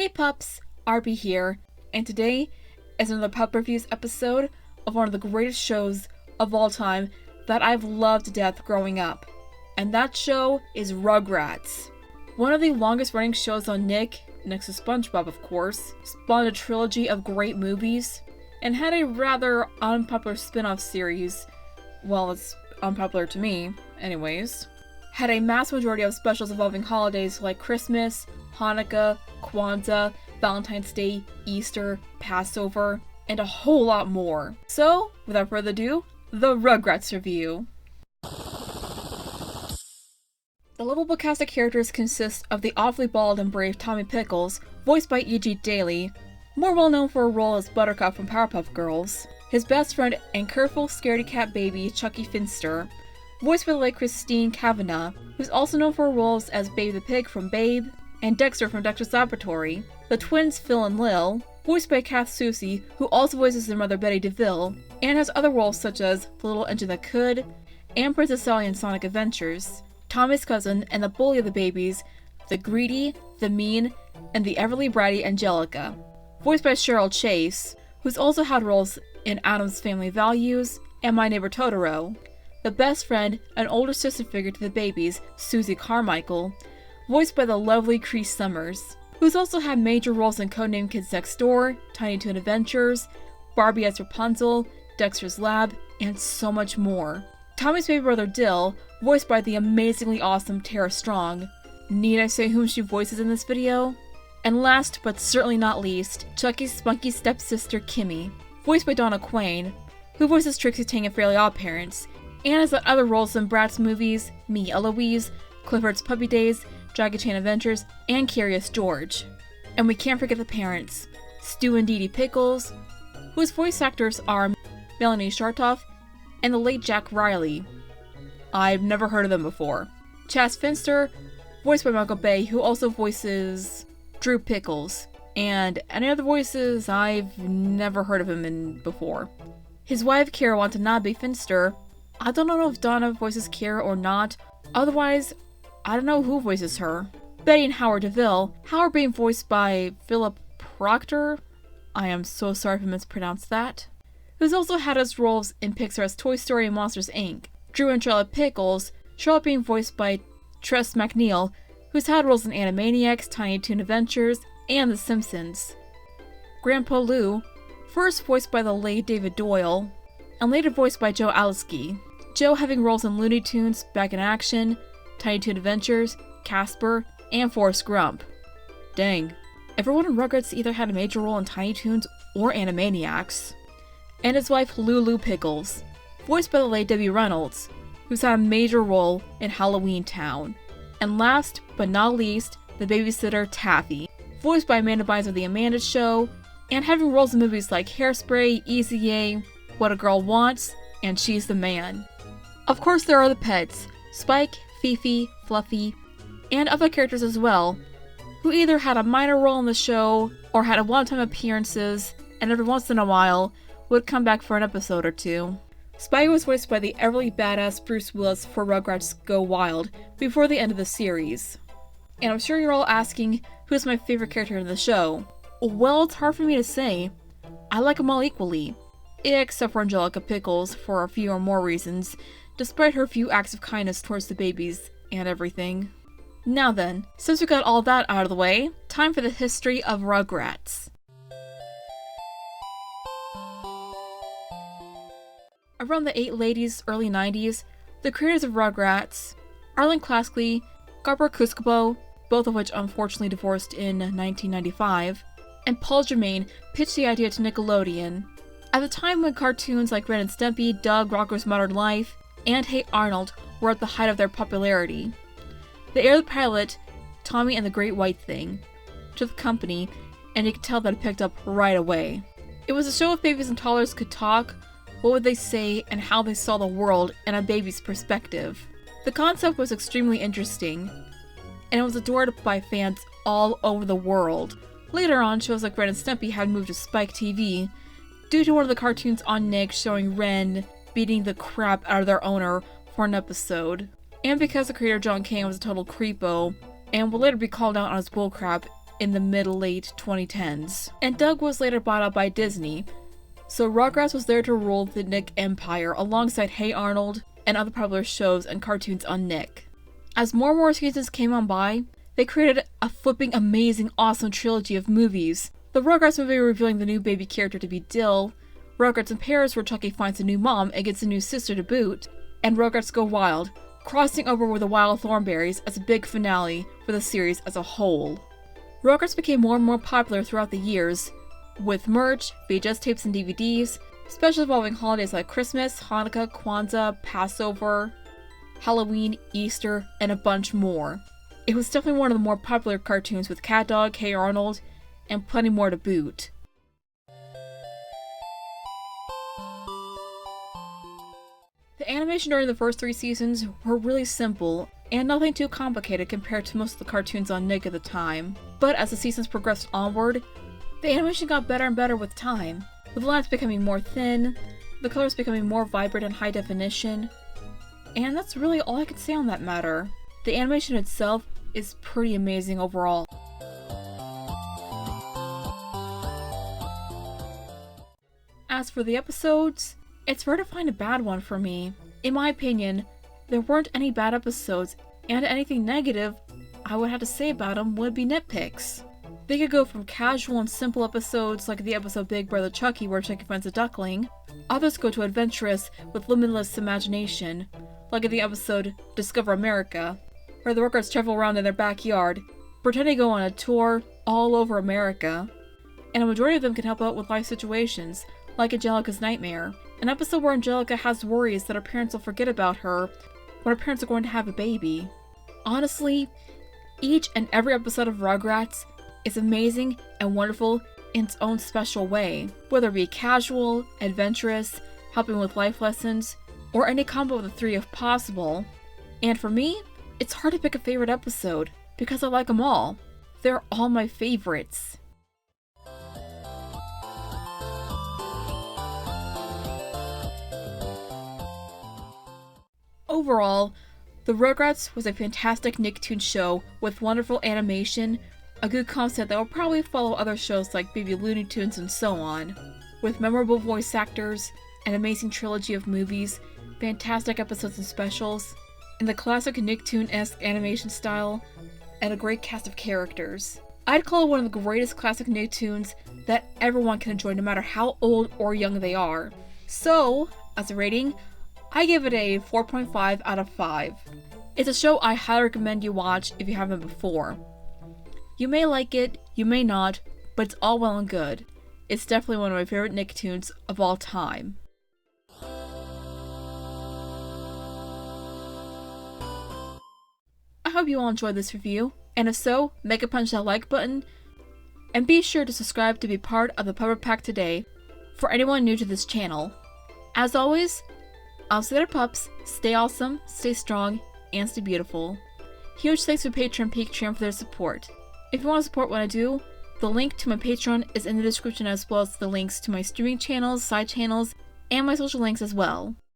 Hey pups, Arby here, and today is another Pup Reviews episode of one of the greatest shows of all time that I've loved to death growing up. And that show is Rugrats. One of the longest running shows on Nick, next to SpongeBob of course, spawned a trilogy of great movies, and had a rather unpopular spin-off series, well it's unpopular to me, anyways. Had a mass majority of specials involving holidays like Christmas, Hanukkah, Kwanzaa, Valentine's Day, Easter, Passover, and a whole lot more. So, without further ado, the Rugrats review. The lovable cast of characters consists of the awfully bald and brave Tommy Pickles, voiced by E.G. Daily, more well known for a role as Buttercup from Powerpuff Girls, his best friend and careful scaredy cat baby Chucky Finster, voiced by the late Christine Cavanaugh, who's also known for roles as Babe the Pig from Babe, and Dexter from Dexter's Laboratory, the twins Phil and Lil, voiced by Kath Soucie, who also voices their mother Betty DeVille, and has other roles such as The Little Engine That Could, and Princess Sally in Sonic Adventures, Tommy's cousin and the bully of the babies, the greedy, the mean, and the everly bratty Angelica, voiced by Cheryl Chase, who's also had roles in Addams Family Values and My Neighbor Totoro, the best friend and older sister figure to the babies, Susie Carmichael, voiced by the lovely Cree Summers, who's also had major roles in Codename Kids Next Door, Tiny Toon Adventures, Barbie as Rapunzel, Dexter's Lab, and so much more. Tommy's baby brother Dill, voiced by the amazingly awesome Tara Strong. Need I say whom she voices in this video? And last but certainly not least, Chucky's spunky stepsister Kimmy, voiced by Donna Quain, who voices Trixie Tang in Fairly OddParents, and has had other roles in Bratz movies, Me Eloise, Clifford's Puppy Days, Dragon Chain Adventures, and Curious George. And we can't forget the parents, Stu and Dee Dee Pickles, whose voice actors are Melanie Shartoff and the late Jack Riley. I've never heard of them before. Chas Finster, voiced by Michael Bay, who also voices Drew Pickles, and any other voices I've never heard of him in before. His wife, Kara Watanabe Finster, I don't know if Donna voices Kara or not, otherwise I don't know who voices her. Betty and Howard DeVille, Howard being voiced by Philip Proctor, I am so sorry if I mispronounced that, who's also had his roles in Pixar's Toy Story and Monsters Inc. Drew and Charlotte Pickles, Charlotte being voiced by Tress MacNeille, who's had roles in Animaniacs, Tiny Toon Adventures, and The Simpsons. Grandpa Lou, first voiced by the late David Doyle, and later voiced by Joe Aliski. Joe having roles in Looney Tunes, Back in Action, Tiny Toon Adventures, Casper, and Forrest Gump. Dang, everyone in Rugrats either had a major role in Tiny Toons or Animaniacs. And his wife Lulu Pickles, voiced by the late Debbie Reynolds, who's had a major role in Halloween Town. And last but not least, the babysitter Taffy, voiced by Amanda Bynes of The Amanda Show, and having roles in movies like Hairspray, Easy A, What a Girl Wants, and She's the Man. Of course there are the pets, Spike, Fifi, Fluffy, and other characters as well, who either had a minor role in the show or had one-time appearances, and every once in a while would come back for an episode or two. Spike was voiced by the everly badass Bruce Willis for Rugrats Go Wild before the end of the series. And I'm sure you're all asking, who's my favorite character in the show? Well, it's hard for me to say. I like them all equally, except for Angelica Pickles for a few or more reasons, despite her few acts of kindness towards the babies and everything. Now then, since we got all that out of the way, time for the history of Rugrats. Around the 880s, early 90s, the creators of Rugrats, Arlen Klasky, Gabor Kuskabo, both of which unfortunately divorced in 1995, and Paul Germain pitched the idea to Nickelodeon. At the time when cartoons like Ren and Stimpy, Doug, Rocko's Modern Life, and Hey Arnold were at the height of their popularity, they aired the pilot, Tommy and the Great White Thing, to the company, and you could tell that it picked up right away. It was a show if babies and toddlers could talk, what would they say, and how they saw the world in a baby's perspective. The concept was extremely interesting, and it was adored by fans all over the world. Later on, shows like Ren and Stimpy had moved to Spike TV, due to one of the cartoons on Nick showing Ren beating the crap out of their owner for an episode. And because the creator John Kane was a total creepo, and would later be called out on his bullcrap in the mid-late 2010s. And Doug was later bought out by Disney, so Rugrats was there to rule the Nick empire alongside Hey Arnold and other popular shows and cartoons on Nick. As more and more seasons came on by, they created a flipping amazing awesome trilogy of movies. The Rugrats movie revealing the new baby character to be Dill, Rugrats in Paris where Chucky finds a new mom and gets a new sister to boot, and Rugrats Go Wild, crossing over with the Wild Thornberrys as a big finale for the series as a whole. Rugrats became more and more popular throughout the years, with merch, VHS tapes and DVDs, specials involving holidays like Christmas, Hanukkah, Kwanzaa, Passover, Halloween, Easter, and a bunch more. It was definitely one of the more popular cartoons with CatDog, Hey Arnold, and plenty more to boot. The animation during the first 3 seasons were really simple, and nothing too complicated compared to most of the cartoons on Nick at the time. But as the seasons progressed onward, the animation got better and better with time, with the lines becoming more thin, the colors becoming more vibrant and high definition, and that's really all I can say on that matter. The animation itself is pretty amazing overall. As for the episodes, it's rare to find a bad one for me. In my opinion, there weren't any bad episodes, and anything negative I would have to say about them would be nitpicks. They could go from casual and simple episodes like the episode Big Brother Chucky where Chucky finds a duckling, others go to adventurous with limitless imagination, like in the episode Discover America, where the Rugrats travel around in their backyard, pretending to go on a tour all over America, and a majority of them can help out with life situations, like Angelica's Nightmare, an episode where Angelica has worries that her parents will forget about her when her parents are going to have a baby. Honestly, each and every episode of Rugrats is amazing and wonderful in its own special way, whether it be casual, adventurous, helping with life lessons, or any combo of the 3 if possible. And for me, it's hard to pick a favorite episode, because I like them all. They're all my favorites. Overall, The Rugrats was a fantastic Nicktoons show with wonderful animation, a good concept that will probably follow other shows like Baby Looney Tunes and so on, with memorable voice actors, an amazing trilogy of movies, fantastic episodes and specials, and the classic Nicktoon-esque animation style, and a great cast of characters. I'd call it one of the greatest classic Nicktoons that everyone can enjoy no matter how old or young they are. So, as a rating, I give it a 4.5 out of 5. It's a show I highly recommend you watch if you haven't before. You may like it, you may not, but it's all well and good. It's definitely one of my favorite Nicktoons of all time. I hope you all enjoyed this review, and if so, make a punch that like button, and be sure to subscribe to be part of the Pupper Pack today for anyone new to this channel. As always, I'll say to pups, stay awesome, stay strong, and stay beautiful. Huge thanks to Patreon for their support. If you want to support what I do, the link to my Patreon is in the description as well as the links to my streaming channels, side channels, and my social links as well.